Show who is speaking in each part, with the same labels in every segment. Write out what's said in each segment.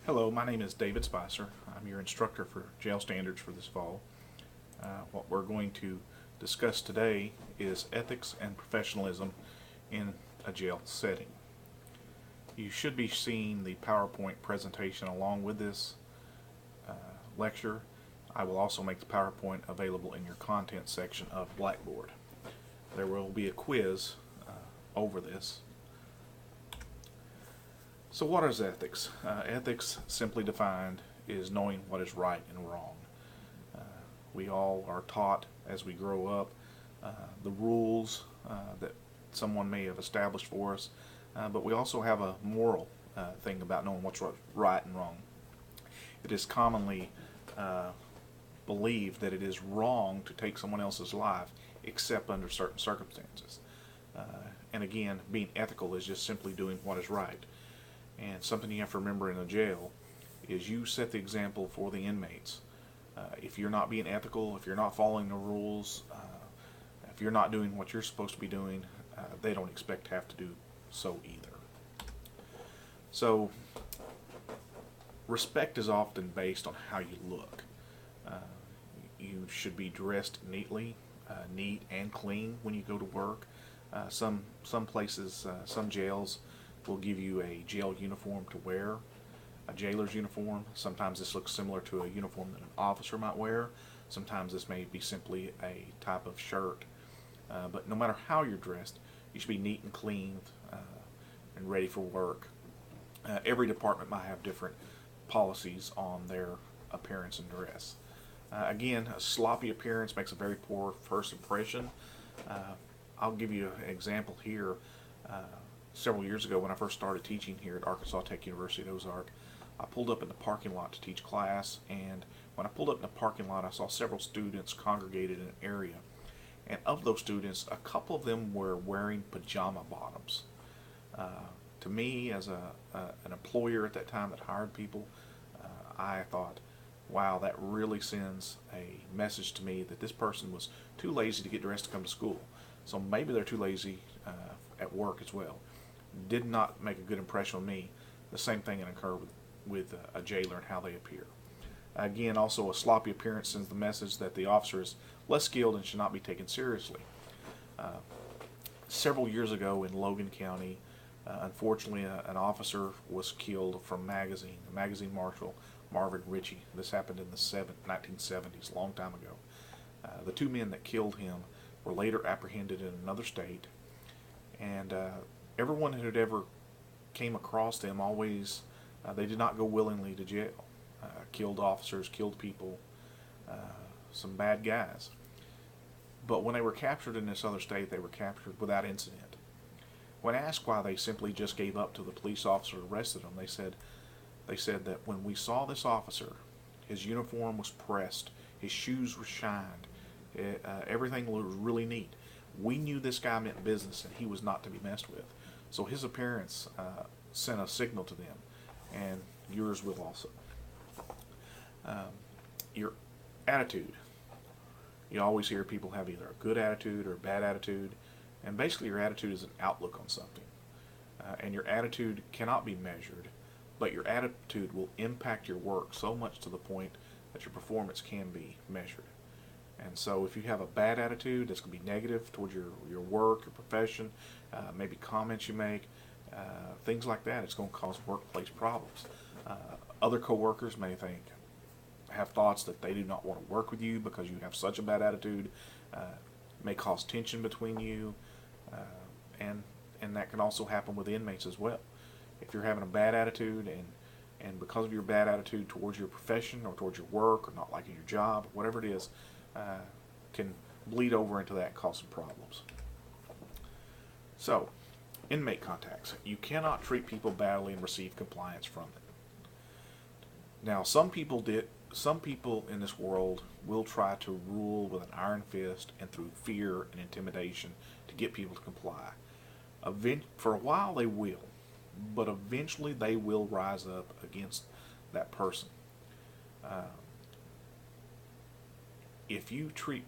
Speaker 1: Hello, my name is David Spicer. I'm your instructor for jail standards for this fall. What we're going to discuss today is ethics and professionalism in a jail setting. You should be seeing the PowerPoint presentation along with this lecture. I will also make the PowerPoint available in your content section of Blackboard. There will be a quiz over this. So what is ethics? Ethics, simply defined, is knowing what is right and wrong. We all are taught as we grow up the rules that someone may have established for us, but we also have a moral thing about knowing what's right and wrong. It is commonly believed that it is wrong to take someone else's life except under certain circumstances. And again, being ethical is just simply doing what is right. And something you have to remember in a jail is you set the example for the inmates. If you're not being ethical, if you're not following the rules, if you're not doing what you're supposed to be doing, they don't expect to have to do so either. So, respect is often based on how you look. You should be dressed neatly, neat and clean when you go to work. Some places, some jails will give you a jail uniform to wear, a jailer's uniform. Sometimes this looks similar to a uniform that an officer might wear. Sometimes this may be simply a type of shirt. But no matter how you're dressed, you should be neat and clean and ready for work. Every department might have different policies on their appearance and dress. Again, a sloppy appearance makes a very poor first impression. I'll give you an example here. Several years ago when I first started teaching here at Arkansas Tech University at Ozark, I pulled up in the parking lot to teach class, and when I pulled up in the parking lot I saw several students congregated in an area, and of those students a couple of them were wearing pajama bottoms. To me, as an employer at that time that hired people, I thought, wow, that really sends a message to me that this person was too lazy to get dressed to come to school. So maybe they're too lazy at work as well. Did not make a good impression on me. The same thing can occur with a jailer and how they appear. Again, also a sloppy appearance sends the message that the officer is less skilled and should not be taken seriously. Several years ago in Logan County, unfortunately an officer was killed from a magazine marshal, Marvin Ritchie. This happened in the 1970s, a long time ago. The two men that killed him were later apprehended in another state, and everyone who had ever came across them always, they did not go willingly to jail. Killed officers, killed people, some bad guys. But when they were captured in this other state, they were captured without incident. When asked why they simply just gave up to the police officer who arrested them, they said that when we saw this officer, his uniform was pressed, his shoes were shined, everything was really neat. We knew this guy meant business and he was not to be messed with. So his appearance sent a signal to them, and yours will also. Your attitude. You always hear people have either a good attitude or a bad attitude, and basically your attitude is an outlook on something. And your attitude cannot be measured, but your attitude will impact your work so much to the point that your performance can be measured. And so if you have a bad attitude that's going to be negative towards your work, your profession, maybe comments you make, things like that, it's going to cause workplace problems. Other coworkers may have thoughts that they do not want to work with you because you have such a bad attitude, may cause tension between you, and that can also happen with inmates as well. If you're having a bad attitude and because of your bad attitude towards your profession or towards your work or not liking your job, whatever it is, can bleed over into that and cause some problems. So, inmate contacts. You cannot treat people badly and receive compliance from it. Now, some people in this world will try to rule with an iron fist and through fear and intimidation to get people to comply. For a while they will, but eventually they will rise up against that person. If you treat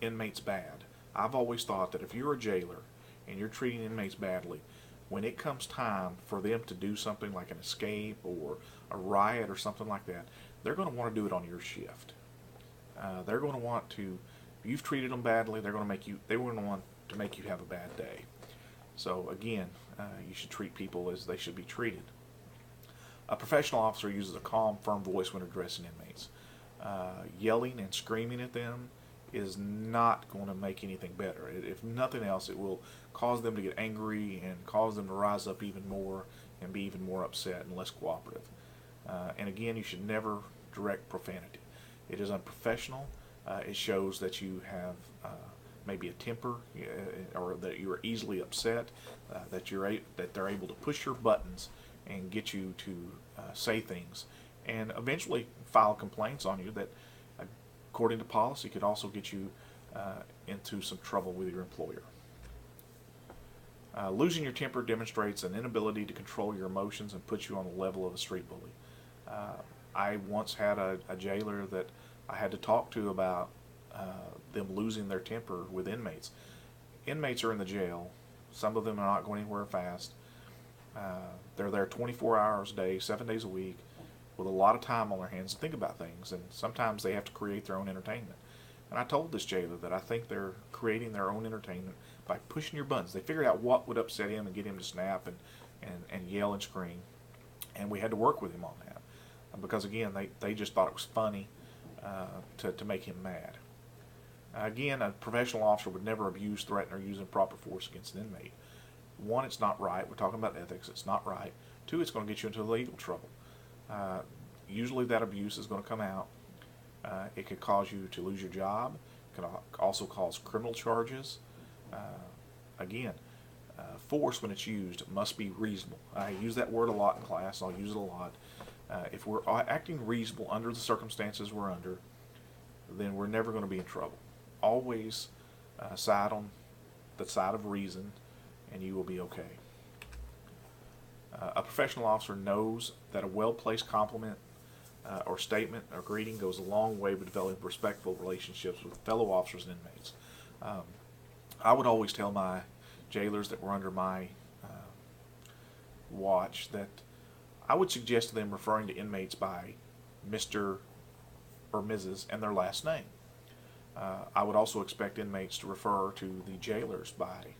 Speaker 1: inmates bad, I've always thought that if you're a jailer and you're treating inmates badly, when it comes time for them to do something like an escape or a riot or something like that, they're going to want to do it on your shift. They're going to want to, if you've treated them badly, they're going to make you, they want to make you have a bad day. So again, you should treat people as they should be treated. A professional officer uses a calm, firm voice when addressing inmates. Yelling and screaming at them is not going to make anything better. If nothing else, it will cause them to get angry and cause them to rise up even more and be even more upset and less cooperative. And again, you should never direct profanity. It is unprofessional. It shows that you have maybe a temper, or that you are easily upset, that they're able to push your buttons and get you to say things, and eventually file complaints on you that, according to policy, could also get you into some trouble with your employer. Losing your temper demonstrates an inability to control your emotions and puts you on the level of a street bully. I once had a jailer that I had to talk to about them losing their temper with inmates. Inmates are in the jail. Some of them are not going anywhere fast. They're there 24 hours a day, 7 days a week, with a lot of time on their hands to think about things, and sometimes they have to create their own entertainment. And I told this jailer that I think they're creating their own entertainment by pushing your buttons. They figured out what would upset him and get him to snap and yell and scream, and we had to work with him on that, because again, they just thought it was funny to make him mad. Again, a professional officer would never abuse, threaten, or use improper force against an inmate. One, it's not right. We're talking about ethics. It's not right. Two, it's going to get you into legal trouble. Usually that abuse is going to come out. It could cause you to lose your job. It can also cause criminal charges. Again, force, when it's used, must be reasonable. I use that word a lot in class. I'll use it a lot. If we're acting reasonable under the circumstances we're under, then we're never going to be in trouble. Always side on the side of reason, and you will be okay. A professional officer knows that a well-placed compliment or statement or greeting goes a long way with developing respectful relationships with fellow officers and inmates. I would always tell my jailers that were under my watch that I would suggest to them referring to inmates by Mr. or Mrs. and their last name. I would also expect inmates to refer to the jailers by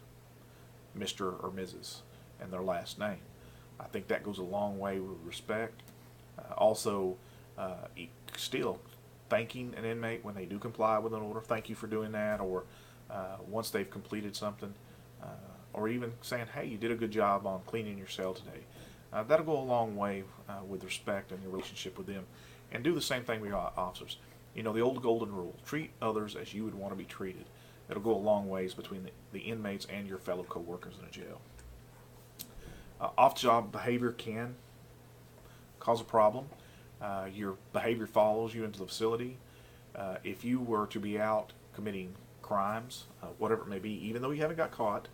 Speaker 1: Mr. or Mrs. and their last name. I think that goes a long way with respect. Also, still thanking an inmate when they do comply with an order. Thank you for doing that, or once they've completed something, or even saying, hey, you did a good job on cleaning your cell today. That'll go a long way with respect and your relationship with them. And do the same thing with your officers. You know, the old golden rule, treat others as you would want to be treated. It'll go a long ways between the inmates and your fellow co-workers in a jail. Off-job behavior can cause a problem. Your behavior follows you into the facility. If you were to be out committing crimes, whatever it may be, even though you haven't got caught,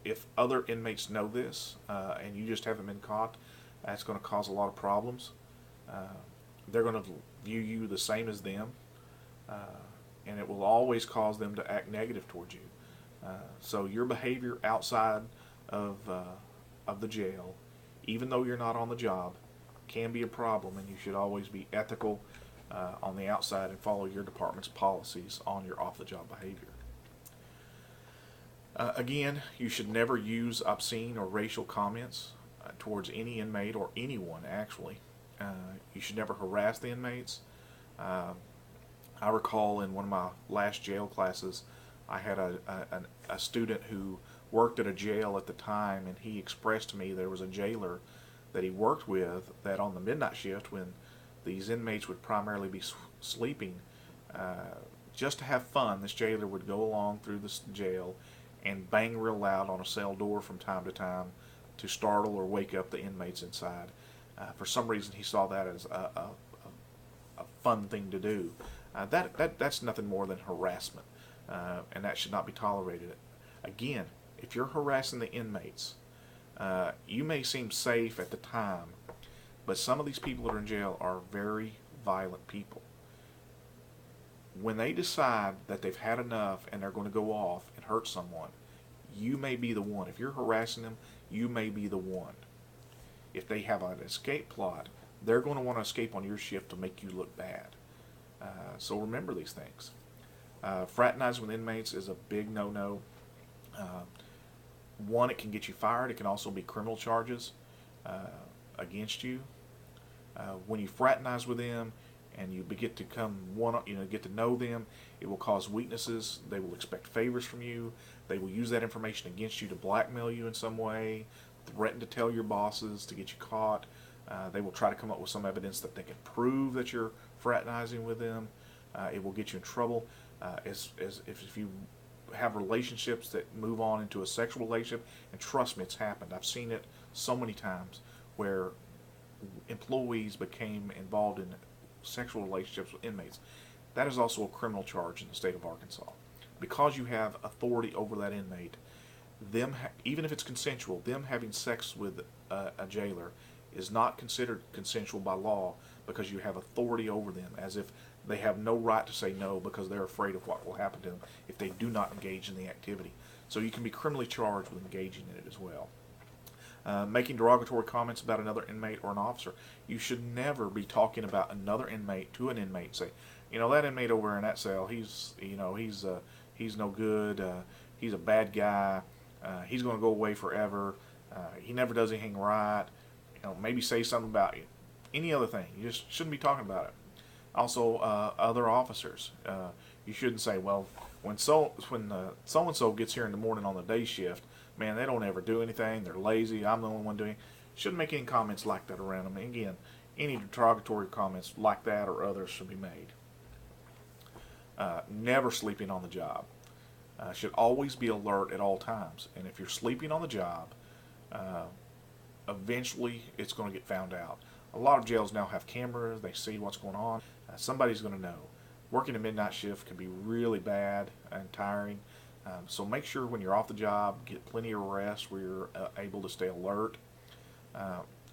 Speaker 1: if other inmates know this and you just haven't been caught, that's going to cause a lot of problems. They're going to view you the same as them, and it will always cause them to act negative towards you. So your behavior outside of the jail, even though you're not on the job, can be a problem, and you should always be ethical on the outside and follow your department's policies on your off-the-job behavior. Again, you should never use obscene or racial comments towards any inmate or anyone, actually. You should never harass the inmates. I recall in one of my last jail classes, I had a student who worked at a jail at the time, and he expressed to me there was a jailer that he worked with that on the midnight shift, when these inmates would primarily be sleeping, just to have fun, this jailer would go along through the jail and bang real loud on a cell door from time to time to startle or wake up the inmates inside. For some reason, he saw that as a fun thing to do. That's nothing more than harassment, and that should not be tolerated. Again, if you're harassing the inmates, you may seem safe at the time, but some of these people that are in jail are very violent people. When they decide that they've had enough and they're going to go off and hurt someone, you may be the one. If you're harassing them, you may be the one. If they have an escape plot, they're going to want to escape on your shift to make you look bad. So remember these things. Fraternizing with inmates is a big no-no. One, it can get you fired. It can also be criminal charges against you. When you fraternize with them and you get to get to know them, it will cause weaknesses. They will expect favors from you. They will use that information against you to blackmail you in some way, threaten to tell your bosses to get you caught. They will try to come up with some evidence that they can prove that you're fraternizing with them. It will get you in trouble. If you have relationships that move on into a sexual relationship, and trust me, it's happened. I've seen it so many times where employees became involved in sexual relationships with inmates. That is also a criminal charge in the state of Arkansas. Because you have authority over that inmate, even if it's consensual, them having sex with a jailer is not considered consensual by law, because you have authority over them, as if they have no right to say no because they're afraid of what will happen to them if they do not engage in the activity. So you can be criminally charged with engaging in it as well. Making derogatory comments about another inmate or an officer. You should never be talking about another inmate to an inmate and say, that inmate over there in that cell, he's no good, he's a bad guy, he's going to go away forever, he never does anything right. Maybe say something about you. Any other thing, you just shouldn't be talking about it. Also, other officers, you shouldn't say, well, when so-and-so gets here in the morning on the day shift, man, they don't ever do anything, they're lazy, I'm the only one doing it. Shouldn't make any comments like that around them. And again, any derogatory comments like that or others should be made. Never sleeping on the job. Should always be alert at all times. And if you're sleeping on the job, eventually it's going to get found out. A lot of jails now have cameras. They see what's going on. Somebody's going to know. Working a midnight shift can be really bad and tiring. So make sure when you're off the job, get plenty of rest where you're able to stay alert.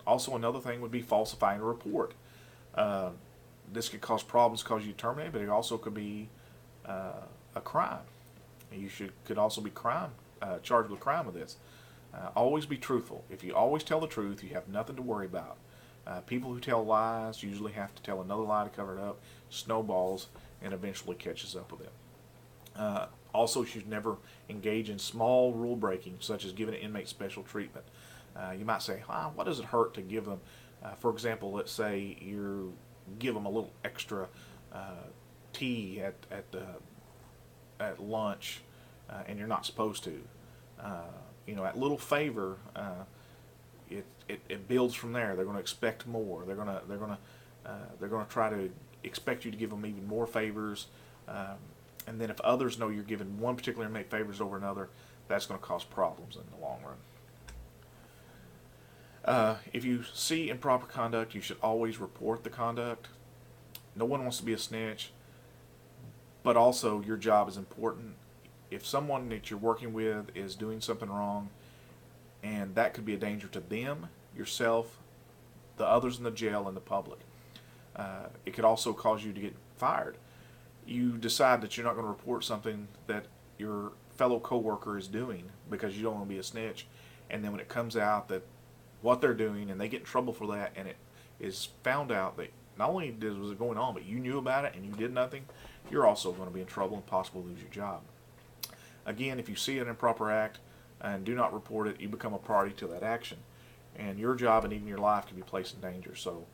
Speaker 1: Also, another thing would be falsifying a report. This could cause problems, cause you terminated, but it also could be a crime. You could also be charged with crime with this. Always be truthful. If you always tell the truth, you have nothing to worry about. People who tell lies usually have to tell another lie to cover it up, snowballs, and eventually catches up with them. Also, you should never engage in small rule breaking, such as giving an inmate special treatment. You might say, what does it hurt to give them? For example, let's say you give them a little extra tea at lunch, and you're not supposed to. That little favor, it builds from there. They're going to expect more. They're going to try to expect you to give them even more favors. And then if others know you're giving one particular inmate favors over another, that's going to cause problems in the long run. If you see improper conduct, you should always report the conduct. No one wants to be a snitch, but also your job is important. If someone that you're working with is doing something wrong, and that could be a danger to them, yourself, the others in the jail, and the public, it could also cause you to get fired. You decide that you're not going to report something that your fellow coworker is doing because you don't want to be a snitch, and then when it comes out that what they're doing and they get in trouble for that, and it is found out that not only was it going on, but you knew about it and you did nothing, you're also going to be in trouble and possibly lose your job. Again, if you see an improper act and do not report it, you become a party to that action, and your job and even your life can be placed in danger. So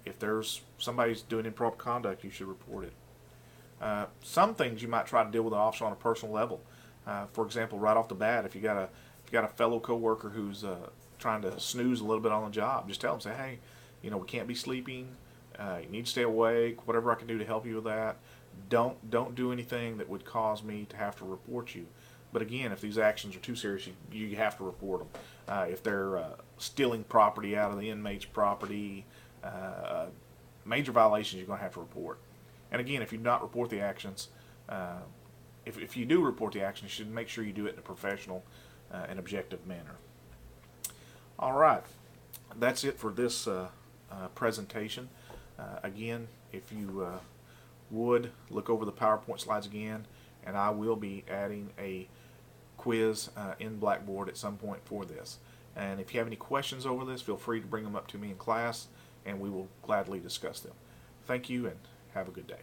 Speaker 1: if there's somebody's doing improper conduct, you should report it. Some things you might try to deal with an officer on a personal level. For example, right off the bat, if you got a fellow coworker who's trying to snooze a little bit on the job, just tell them, say, hey, we can't be sleeping. You need to stay awake. Whatever I can do to help you with that. Don't do anything that would cause me to have to report you. But again, if these actions are too serious, you have to report them. If they're stealing property out of the inmate's property, major violations, you're going to have to report. And again, if you do not report the actions, if you do report the actions, you should make sure you do it in a professional and objective manner. All right, that's it for this presentation. Again, if you would look over the PowerPoint slides again, and I will be adding a quiz in Blackboard at some point for this. And if you have any questions over this, feel free to bring them up to me in class, and we will gladly discuss them. Thank you, and have a good day.